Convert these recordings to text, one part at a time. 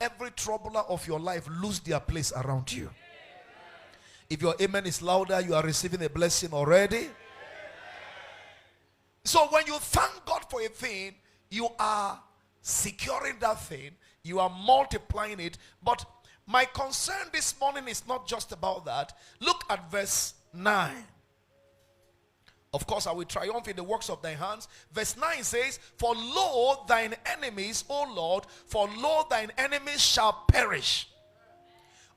every troubler of your life lose their place around you. If your amen is louder, you are receiving a blessing already. So when you thank God for a thing, you are securing that thing, you are multiplying it. But my concern this morning is not just about that. Look at verse 9. Of course, I will triumph in the works of thy hands. Verse 9 says, for lo, thine enemies, O Lord, for lo, thine enemies shall perish.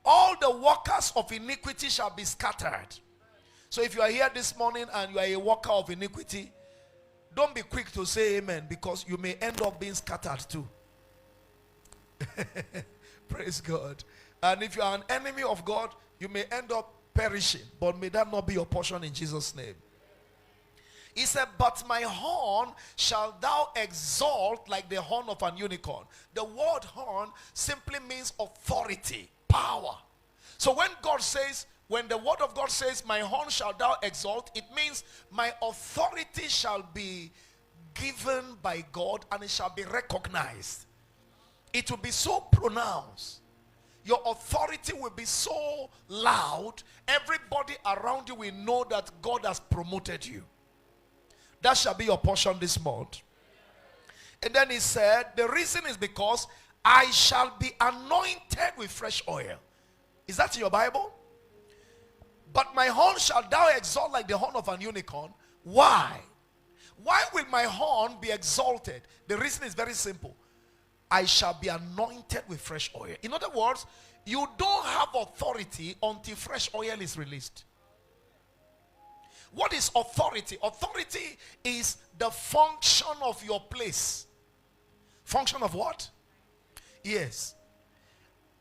All the workers of iniquity shall be scattered. So if you are here this morning and you are a worker of iniquity, don't be quick to say amen, because you may end up being scattered too. Praise God. And if you are an enemy of God, you may end up perishing. But may that not be your portion in Jesus' name. He said, but my horn shall thou exalt like the horn of an unicorn. The word horn simply means authority, power. So when God says, when the word of God says, my horn shall thou exalt, it means my authority shall be given by God and it shall be recognized. It will be so pronounced. Your authority will be so loud, everybody around you will know that God has promoted you. That shall be your portion this month. And then he said, the reason is because I shall be anointed with fresh oil. Is that in your Bible? But my horn shall thou exalt like the horn of an unicorn. Why? Why will my horn be exalted? The reason is very simple. I shall be anointed with fresh oil. In other words, you don't have authority until fresh oil is released. What is authority? Authority is the function of your place. Function of what? Yes.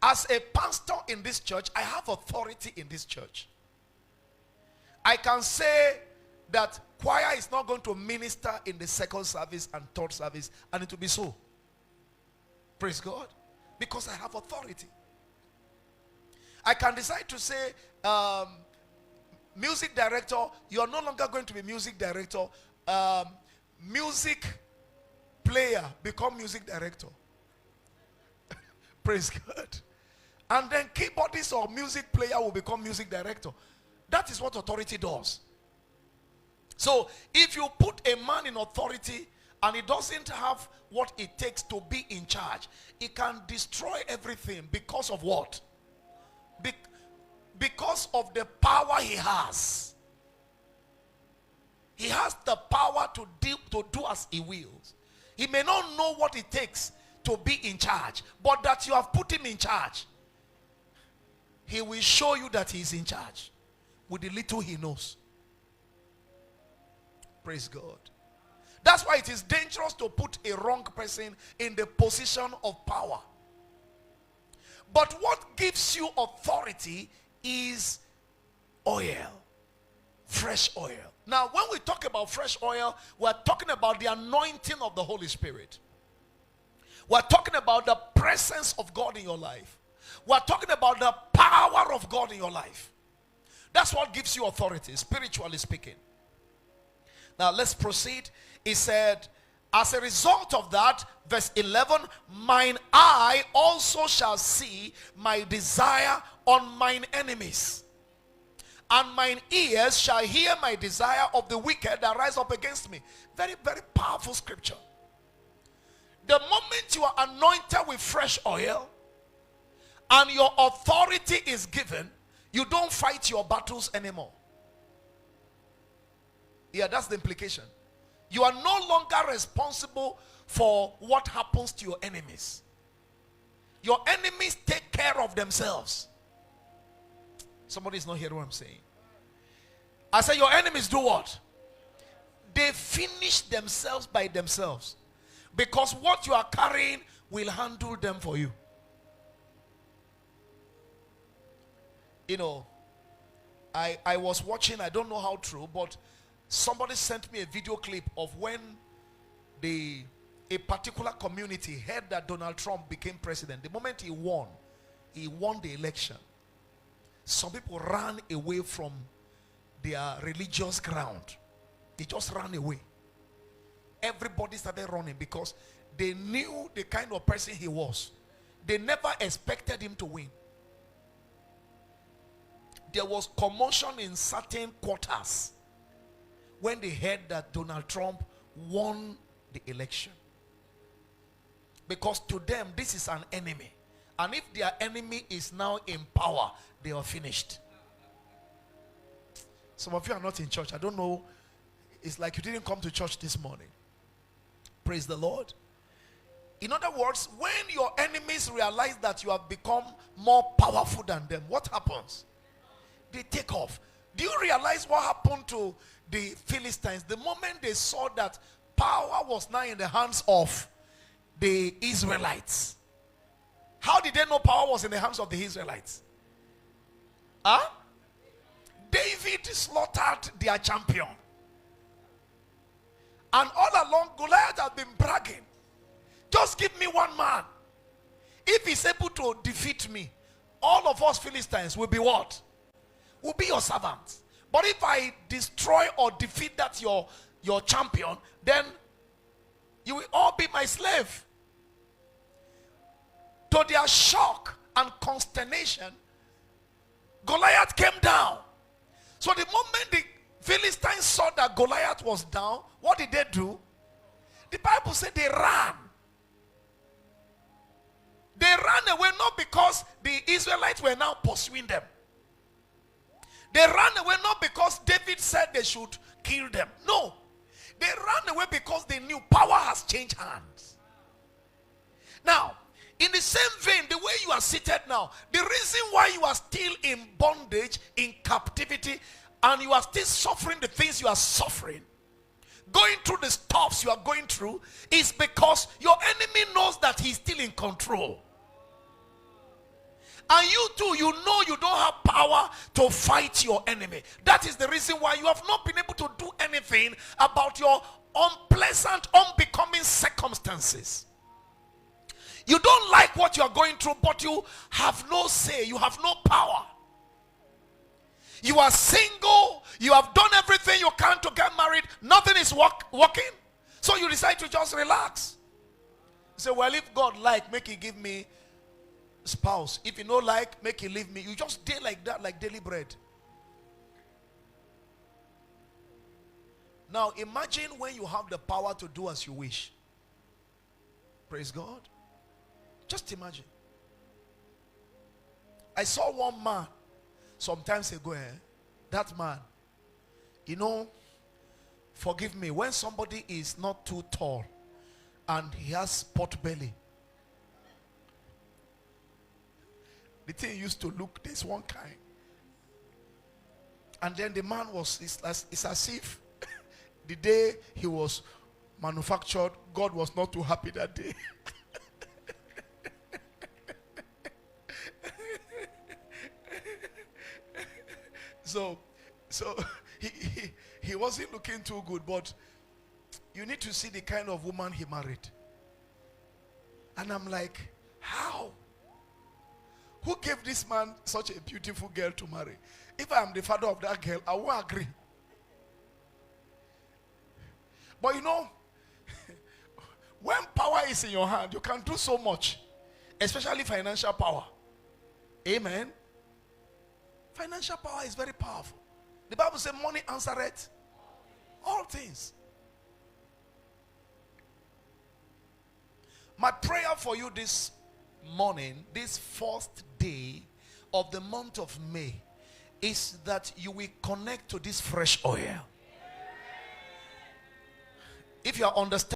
As a pastor in this church, I have authority in this church. I can say that choir is not going to minister in the second service and third service, and it will be so. Praise God. Because I have authority. I can decide to say, music director, you are no longer going to be music director. Music player, become music director. Praise God. And then keyboardist or music player will become music director. That is what authority does. So if you put a man in authority and he doesn't have what it takes to be in charge, he can destroy everything because of what? Because of the power he has. He has the power to do as he wills. He may not know what it takes to be in charge, but that you have put him in charge, he will show you that he is in charge with the little he knows. Praise God. That's why it is dangerous to put a wrong person in the position of power. But what gives you authority is oil. Fresh oil. Now, when we talk about fresh oil, we're talking about the anointing of the Holy Spirit. We're talking about the presence of God in your life. We're talking about the power of God in your life. That's what gives you authority, spiritually speaking. Now, let's proceed. He said, as a result of that, verse 11, mine eye also shall see my desire on mine enemies, and mine ears shall hear my desire of the wicked that rise up against me. Very, very powerful scripture. The moment you are anointed with fresh oil and your authority is given, you don't fight your battles anymore. Yeah, that's the implication. You are no longer responsible for what happens to your enemies. Your enemies take care of themselves. Somebody is not hearing what I'm saying. I say your enemies do what? They finish themselves by themselves. Because what you are carrying will handle them for you. You know, I was watching, I don't know how true, but somebody sent me a video clip of when a particular community heard that Donald Trump became president. The moment he won the election, some people ran away from their religious ground. They just ran away. Everybody started running because they knew the kind of person he was. They never expected him to win. There was commotion in certain quarters when they heard that Donald Trump won the election. Because to them, this is an enemy. And if their enemy is now in power, they are finished. Some of you are not in church. I don't know. It's like you didn't come to church this morning. Praise the Lord. In other words, when your enemies realize that you have become more powerful than them, what happens? They take off. Do you realize what happened to the Philistines? The moment they saw that power was now in the hands of the Israelites. How did they know power was in the hands of the Israelites? Huh? David slaughtered their champion. And all along, Goliath had been bragging. Just give me one man. If he's able to defeat me, all of us Philistines will be what? Will be your servants. But if I destroy or defeat that your champion, then you will all be my slave. To their shock and consternation, Goliath came down. So the moment the Philistines saw that Goliath was down, what did they do? The Bible said they ran. They ran away not because the Israelites were now pursuing them. They ran away not because David said they should kill them. No. They ran away because they knew power has changed hands. Now, in the same vein, the way you are seated now, the reason why you are still in bondage, in captivity, and you are still suffering the things you are suffering, going through the stuffs you are going through, is because your enemy knows that he's still in control. And you too, you know you don't have power to fight your enemy. That is the reason why you have not been able to do anything about your unpleasant, unbecoming circumstances. You don't like what you are going through, but you have no say. You have no power. You are single. You have done everything you can to get married. Nothing is working. So you decide to just relax. You say, well, if God like, make he give me spouse. If you don't like, make he leave me. You just stay like that, like daily bread. Now imagine when you have the power to do as you wish. Praise God. Just imagine. I saw one man sometimes ago. That man, you know, forgive me, when somebody is not too tall and he has pot belly, the thing used to look this one kind. And then the man was, it's as if the day he was manufactured, God was not too happy that day. So he wasn't looking too good, but you need to see the kind of woman he married. And I'm like, how? Who gave this man such a beautiful girl to marry? If I am the father of that girl, I won't agree. But you know, when power is in your hand, you can do so much, especially financial power. Amen. Financial power is very powerful. The Bible says money answereth all things. My prayer for you this morning, this first day of the month of May, is that you will connect to this fresh oil. If you are understanding